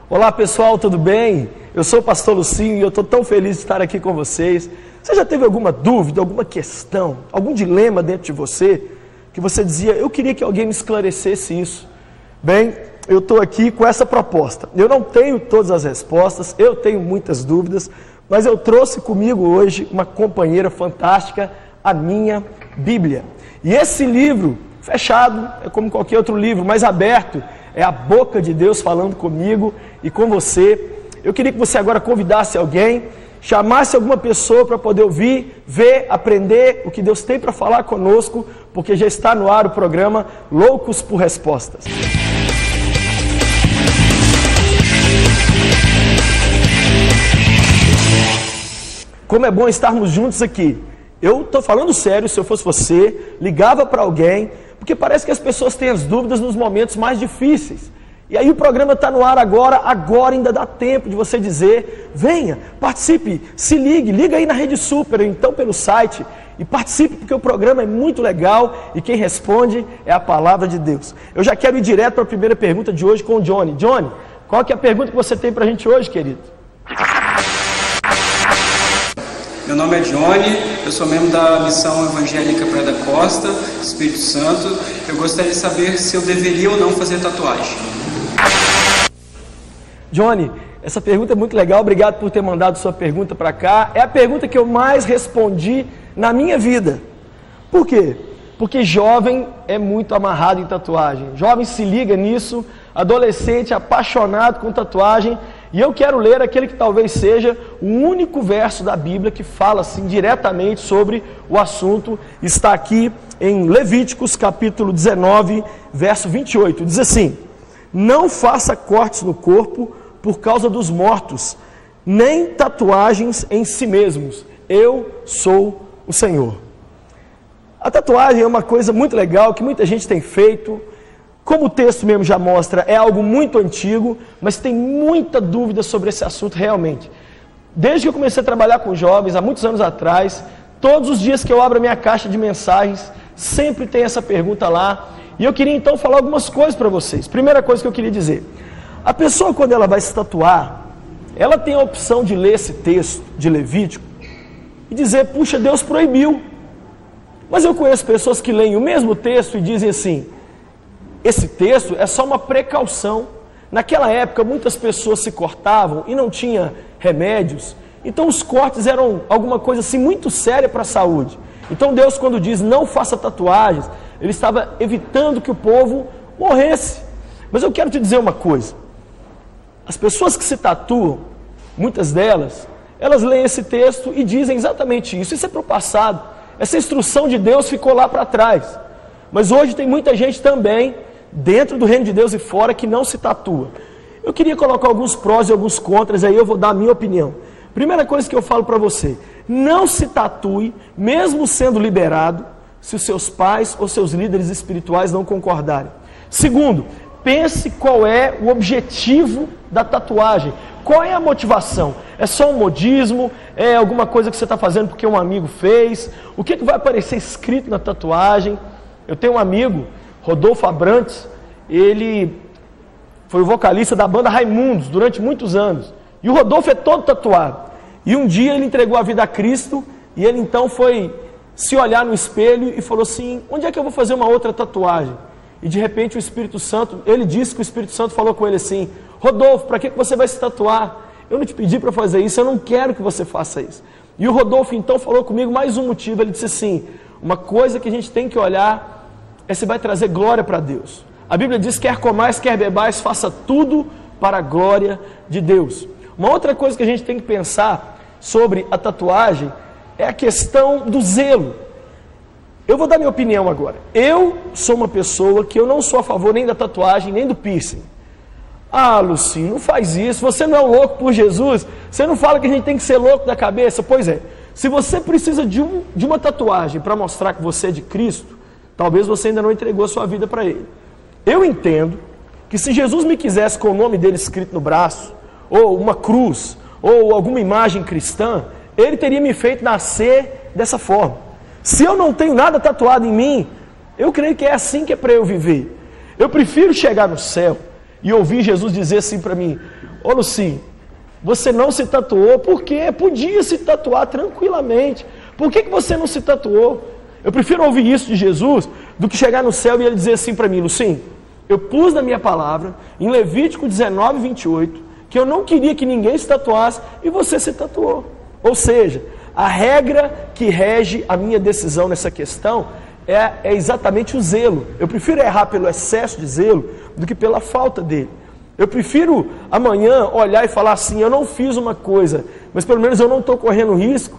Olá pessoal, tudo bem? Eu sou o pastor Lucinho e eu estou tão feliz de estar aqui com vocês. Você já teve alguma dúvida, alguma questão, algum dilema dentro de você, que você dizia, eu queria que alguém me esclarecesse isso? Bem, eu estou aqui com essa proposta. Eu não tenho todas as respostas, eu tenho muitas dúvidas, mas eu trouxe comigo hoje uma companheira fantástica, a minha Bíblia. E esse livro, fechado, é como qualquer outro livro, mas aberto, é a boca de Deus falando comigo e com você. Eu queria que você agora convidasse alguém, chamasse alguma pessoa para poder ouvir, ver, aprender o que Deus tem para falar conosco, porque já está no ar o programa Loucos por Respostas. Como é bom estarmos juntos aqui. Eu estou falando sério, se eu fosse você, ligava para alguém, porque parece que as pessoas têm as dúvidas nos momentos mais difíceis. E aí o programa está no ar agora ainda dá tempo de você dizer, venha, participe, se ligue, liga aí na Rede Super, ou então pelo site, e participe, porque o programa é muito legal, e quem responde é a palavra de Deus. Eu já quero ir direto para a primeira pergunta de hoje com o Johnny. Johnny, qual que é a pergunta que você tem para a gente hoje, querido? Meu nome é Johnny, eu sou membro da Missão Evangélica Praia da Costa, Espírito Santo. Eu gostaria de saber se eu deveria ou não fazer tatuagem. Johnny, essa pergunta é muito legal, obrigado por ter mandado sua pergunta para cá. É a pergunta que eu mais respondi na minha vida. Por quê? Porque jovem é muito amarrado em tatuagem. Jovem se liga nisso, adolescente apaixonado com tatuagem. E eu quero ler aquele que talvez seja o único verso da Bíblia que fala assim diretamente sobre o assunto. Está aqui em Levíticos capítulo 19, verso 28. Diz assim: não faça cortes no corpo por causa dos mortos, nem tatuagens em si mesmos. Eu sou o Senhor. A tatuagem é uma coisa muito legal que muita gente tem feito. Como o texto mesmo já mostra, é algo muito antigo, mas tem muita dúvida sobre esse assunto realmente. Desde que eu comecei a trabalhar com jovens, há muitos anos atrás, todos os dias que eu abro a minha caixa de mensagens, sempre tem essa pergunta lá. E eu queria então falar algumas coisas para vocês. Primeira coisa que eu queria dizer, a pessoa quando ela vai se tatuar, ela tem a opção de ler esse texto de Levítico e dizer, puxa, Deus proibiu. Mas eu conheço pessoas que leem o mesmo texto e dizem assim, esse texto é só uma precaução. Naquela época muitas pessoas se cortavam e não tinha remédios, então os cortes eram alguma coisa assim muito séria para a saúde. Então Deus, quando diz não faça tatuagens, Ele estava evitando que o povo morresse. Mas eu quero te dizer uma coisa, as pessoas que se tatuam, muitas delas, elas leem esse texto e dizem exatamente isso. Isso é para o passado, essa instrução de Deus ficou lá para trás. Mas hoje tem muita gente também, dentro do reino de Deus e fora, que não se tatua. Eu queria colocar alguns prós e alguns contras, aí eu vou dar a minha opinião. Primeira coisa que eu falo para você, não se tatue, mesmo sendo liberado, se os seus pais ou seus líderes espirituais não concordarem. Segundo, pense qual é o objetivo da tatuagem, qual é a motivação? É só um modismo? É alguma coisa que você está fazendo porque um amigo fez? O que vai aparecer escrito na tatuagem? Eu tenho um amigo, Rodolfo Abrantes, ele foi o vocalista da banda Raimundos durante muitos anos. E o Rodolfo é todo tatuado. E um dia ele entregou a vida a Cristo e ele então foi se olhar no espelho e falou assim, onde é que eu vou fazer uma outra tatuagem? E de repente o Espírito Santo, ele disse que o Espírito Santo falou com ele assim, Rodolfo, para que você vai se tatuar? Eu não te pedi para fazer isso, eu não quero que você faça isso. E o Rodolfo então falou comigo mais um motivo, ele disse assim, uma coisa que a gente tem que olhar é se vai trazer glória para Deus. A Bíblia diz, quer comais, quer bebais, faça tudo para a glória de Deus. Uma outra coisa que a gente tem que pensar sobre a tatuagem é a questão do zelo. Eu vou dar minha opinião agora. Eu sou uma pessoa que eu não sou a favor nem da tatuagem, nem do piercing. Ah, Lucinho, não faz isso, você não é um louco por Jesus? Você não fala que a gente tem que ser louco da cabeça? Pois é, se você precisa de uma tatuagem para mostrar que você é de Cristo, talvez você ainda não entregou a sua vida para Ele. Eu entendo que se Jesus me quisesse com o nome dele escrito no braço, ou uma cruz, ou alguma imagem cristã, Ele teria me feito nascer dessa forma. Se eu não tenho nada tatuado em mim, eu creio que é assim que é para eu viver. Eu prefiro chegar no céu e ouvir Jesus dizer assim para mim, Ô Luci, você não se tatuou porque podia se tatuar tranquilamente. Por que você não se tatuou? Eu prefiro ouvir isso de Jesus do que chegar no céu e ele dizer assim para mim, Luci, eu pus na minha palavra, em Levítico 19, 28, que eu não queria que ninguém se tatuasse e você se tatuou. Ou seja, a regra que rege a minha decisão nessa questão é exatamente o zelo. Eu prefiro errar pelo excesso de zelo do que pela falta dele. Eu prefiro amanhã olhar e falar assim, eu não fiz uma coisa, mas pelo menos eu não estou correndo risco.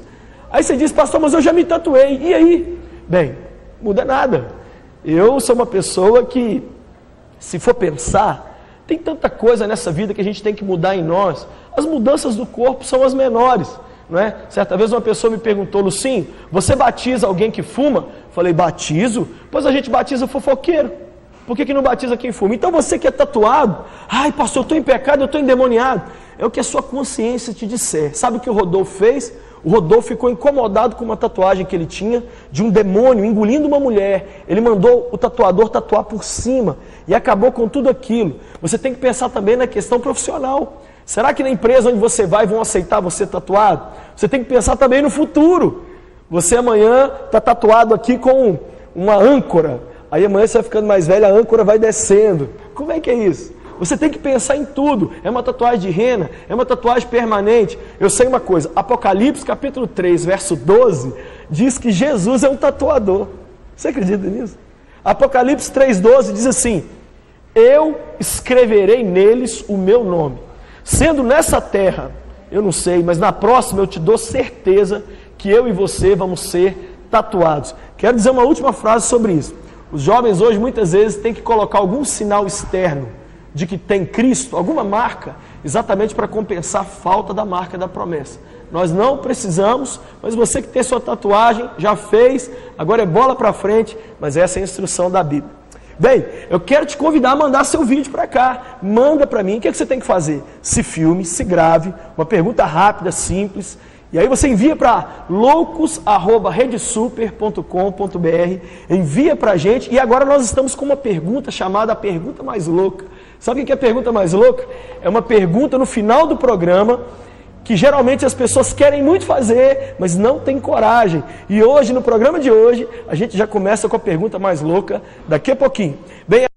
Aí você diz, pastor, mas eu já me tatuei, e aí? Bem, muda nada. Eu sou uma pessoa que, se for pensar, tem tanta coisa nessa vida que a gente tem que mudar em nós. As mudanças do corpo são as menores, não é? Certa vez uma pessoa me perguntou, Lucinho, você batiza alguém que fuma? Falei, batizo? Pois a gente batiza fofoqueiro. Por que não batiza quem fuma? Então você que é tatuado, ai pastor, eu estou em pecado, eu estou endemoniado. É o que a sua consciência te disser. Sabe o que o Rodolfo fez? O Rodolfo ficou incomodado com uma tatuagem que ele tinha de um demônio engolindo uma mulher. Ele mandou o tatuador tatuar por cima e acabou com tudo aquilo. Você tem que pensar também na questão profissional. Será que na empresa onde você vai vão aceitar você tatuado? Você tem que pensar também no futuro. Você amanhã está tatuado aqui com uma âncora. Aí amanhã você vai ficando mais velho, a âncora vai descendo. Como é que é isso? Você tem que pensar em tudo. É uma tatuagem de rena, é uma tatuagem permanente. Eu sei uma coisa, Apocalipse capítulo 3, verso 12, diz que Jesus é um tatuador. Você acredita nisso? Apocalipse 3,12 diz assim, eu escreverei neles o meu nome. Sendo nessa terra, eu não sei, mas na próxima eu te dou certeza que eu e você vamos ser tatuados. Quero dizer uma última frase sobre isso. Os jovens hoje muitas vezes têm que colocar algum sinal externo de que tem Cristo, alguma marca, exatamente para compensar a falta da marca da promessa. Nós não precisamos, mas você que tem sua tatuagem, já fez, agora é bola para frente, mas essa é a instrução da Bíblia. Bem, eu quero te convidar a mandar seu vídeo para cá, manda para mim, o que você tem que fazer? Se filme, se grave, uma pergunta rápida, simples, e aí você envia para loucos@redesuper.com.br, envia para a gente, e agora nós estamos com uma pergunta chamada a pergunta mais louca. Sabe o que é a pergunta mais louca? É uma pergunta no final do programa, que geralmente as pessoas querem muito fazer, mas não têm coragem. E hoje, no programa de hoje, a gente já começa com a pergunta mais louca, daqui a pouquinho. Bem,